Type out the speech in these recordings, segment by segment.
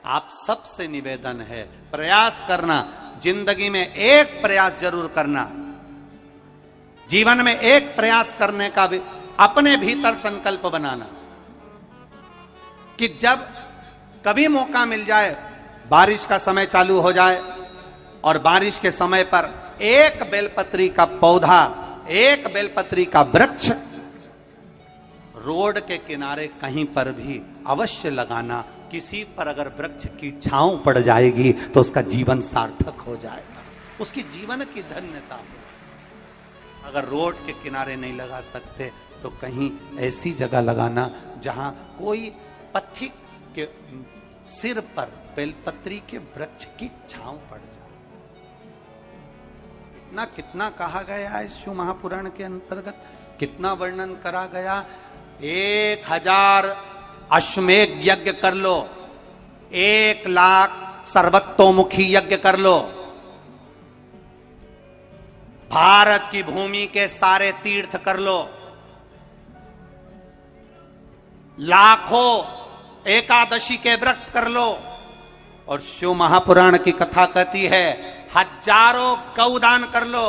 आप सबसे निवेदन है, प्रयास करना, जिंदगी में एक प्रयास जरूर करना, जीवन में एक प्रयास करने का भी अपने भीतर संकल्प बनाना कि जब कभी मौका मिल जाए, बारिश का समय चालू हो जाए और बारिश के समय पर एक बेलपत्री का पौधा, एक बेलपत्री का वृक्ष रोड के किनारे कहीं पर भी अवश्य लगाना। किसी पर अगर वृक्ष की छांव पड़ जाएगी तो उसका जीवन सार्थक हो जाएगा, उसकी जीवन की धन्यता हो। अगर रोड के किनारे नहीं लगा सकते तो कहीं ऐसी जगह लगाना जहां कोई पथिक के सिर पर बेलपत्री के वृक्ष की छांव पड़ जाए। इतना कितना कहा गया है शिव महापुराण के अंतर्गत, कितना वर्णन करा गया। 1000 अश्वमेध यज्ञ कर लो, 1,00,000 सर्वतोमुखी यज्ञ कर लो, भारत की भूमि के सारे तीर्थ कर लो, लाखों एकादशी के व्रत कर लो, और शिव महापुराण की कथा कहती है हजारों गौदान कर लो,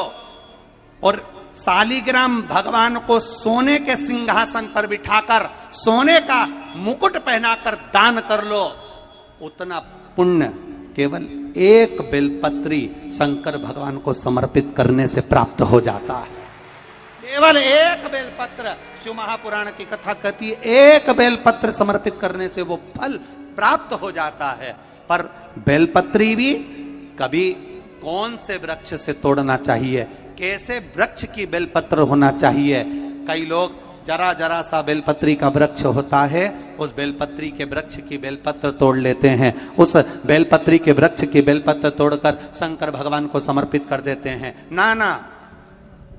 और शालिग्राम भगवान को सोने के सिंहासन पर बिठाकर सोने का मुकुट पहनाकर दान कर लो। उतना पुण्य केवल एक बेलपत्री शंकर भगवान को समर्पित करने से प्राप्त हो जाता है। केवल एक बेलपत्र, शिव महापुराण की कथा कहती है एक बेलपत्र समर्पित करने से वो फल प्राप्त हो जाता है। पर बेलपत्री भी कभी कौन से वृक्ष से तोड़ना चाहिए, कैसे वृक्ष की बेलपत्र होना चाहिए। कई लोग जरा जरा सा बेलपत्री का वृक्ष होता है, उस बेलपत्री के वृक्ष की बेलपत्र तोड़ लेते हैं, उस बेलपत्री के वृक्ष की बेलपत्र तोड़कर शंकर भगवान को समर्पित कर देते हैं। ना ना,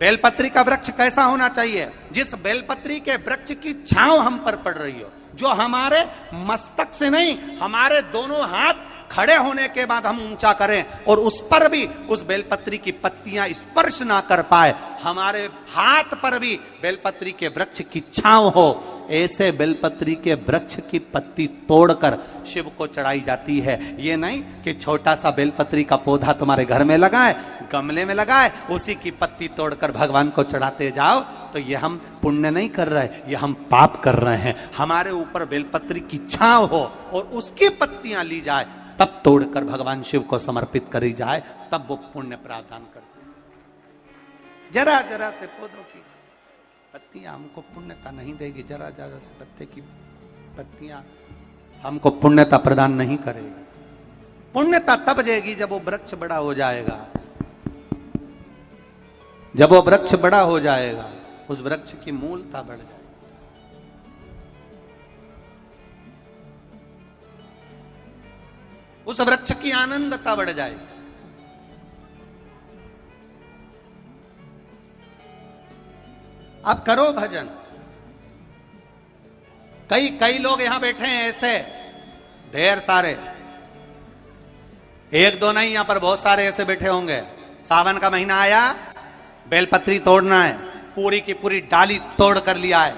बेलपत्री का वृक्ष कैसा होना चाहिए, जिस बेलपत्री के वृक्ष की छांव हम पर पड़ रही हो, जो हमारे मस्तक से नहीं, हमारे दोनों हाथ खड़े होने के बाद हम ऊंचा करें और उस पर भी उस बेलपत्री की पत्तियां स्पर्श ना कर पाए, हमारे हाथ पर भी बेलपत्री के वृक्ष की छांव हो, ऐसे बेलपत्री के वृक्ष की पत्ती तोड़कर शिव को चढ़ाई जाती है। ये नहीं कि छोटा सा बेलपत्री का पौधा तुम्हारे घर में लगाए, गमले में लगाए, उसी की पत्ती तोड़कर भगवान को चढ़ाते जाओ, तो ये हम पुण्य नहीं कर रहे, ये हम पाप कर रहे हैं। हमारे ऊपर बेलपत्री की छांव हो और उसकी पत्तियां ली जाए, तब तोड़कर भगवान शिव को समर्पित करी जाए, तब वो पुण्य प्रावधान करते हैं। जरा जरा से पौधों की पत्तियां हमको पुण्यता नहीं देगी, जरा जरा से पत्ते की पत्तियां हमको पुण्यता प्रदान नहीं करेगी। पुण्यता तब देगी जब वो वृक्ष बड़ा हो जाएगा, जब वो वृक्ष बड़ा हो जाएगा, उस वृक्ष की मूलता बढ़ जाएगी। उस वृक्ष की आनंदता बढ़ जाएगी। अब करो भजन। कई लोग यहां बैठे हैं ऐसे, ढेर सारे, एक दो नहीं, यहां पर बहुत सारे ऐसे बैठे होंगे। सावन का महीना आया, बेलपत्री तोड़ना है, पूरी की पूरी डाली तोड़ कर लिया है,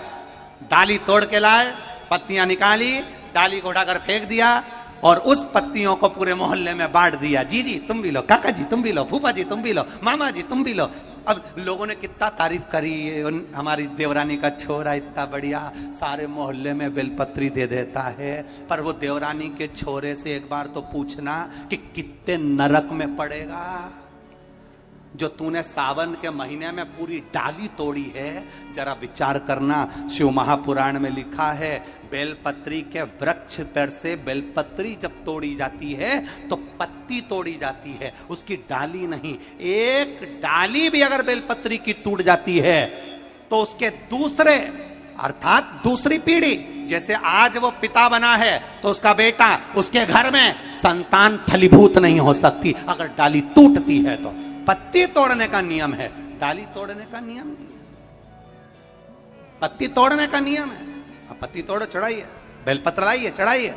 डाली तोड़ के लाए, पत्तियां निकाली, डाली को उठाकर फेंक दिया और उस पत्तियों को पूरे मोहल्ले में बांट दिया। जी जी तुम भी लो, काका जी तुम भी लो, फूफा जी तुम भी लो, मामा जी तुम भी लो। अब लोगों ने कितना तारीफ करी, हमारी देवरानी का छोरा इतना बढ़िया सारे मोहल्ले में बेलपत्री दे देता है। पर वो देवरानी के छोरे से एक बार तो पूछना कि कितने नरक में पड़ेगा जो तूने सावन के महीने में पूरी डाली तोड़ी है। जरा विचार करना, शिव महापुराण में लिखा है बेलपत्री के वृक्ष पर से बेलपत्री जब तोड़ी जाती है तो पत्ती तोड़ी जाती है, उसकी डाली नहीं। एक डाली भी अगर बेलपत्री की टूट जाती है तो उसके दूसरे अर्थात दूसरी पीढ़ी, जैसे आज वो पिता बना है तो उसका बेटा, उसके घर में संतान फलीभूत नहीं हो सकती अगर डाली टूटती है। तो पत्ती तोड़ने का नियम है, डाली तोड़ने का नियम नहीं। पत्ती तोड़ने का नियम है, अब पत्ती तोड़ो चढ़ाइए, बेलपत्र लाइए चढ़ाइए,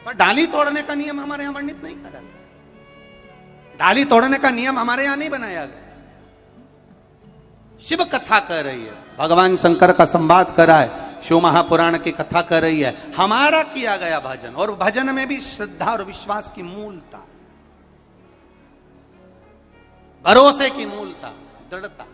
पर डाली तोड़ने का नियम हमारे यहां वर्णित नहीं करा। डाली तोड़ने का नियम हमारे यहां नहीं बनाया गया। शिव कथा कह रही है, भगवान शंकर का संवाद कर रहा है शिव महापुराण की कथा कर रही है, हमारा किया गया भजन, और भजन में भी श्रद्धा और विश्वास की मूलता, भरोसे की मूलता, दृढ़ता।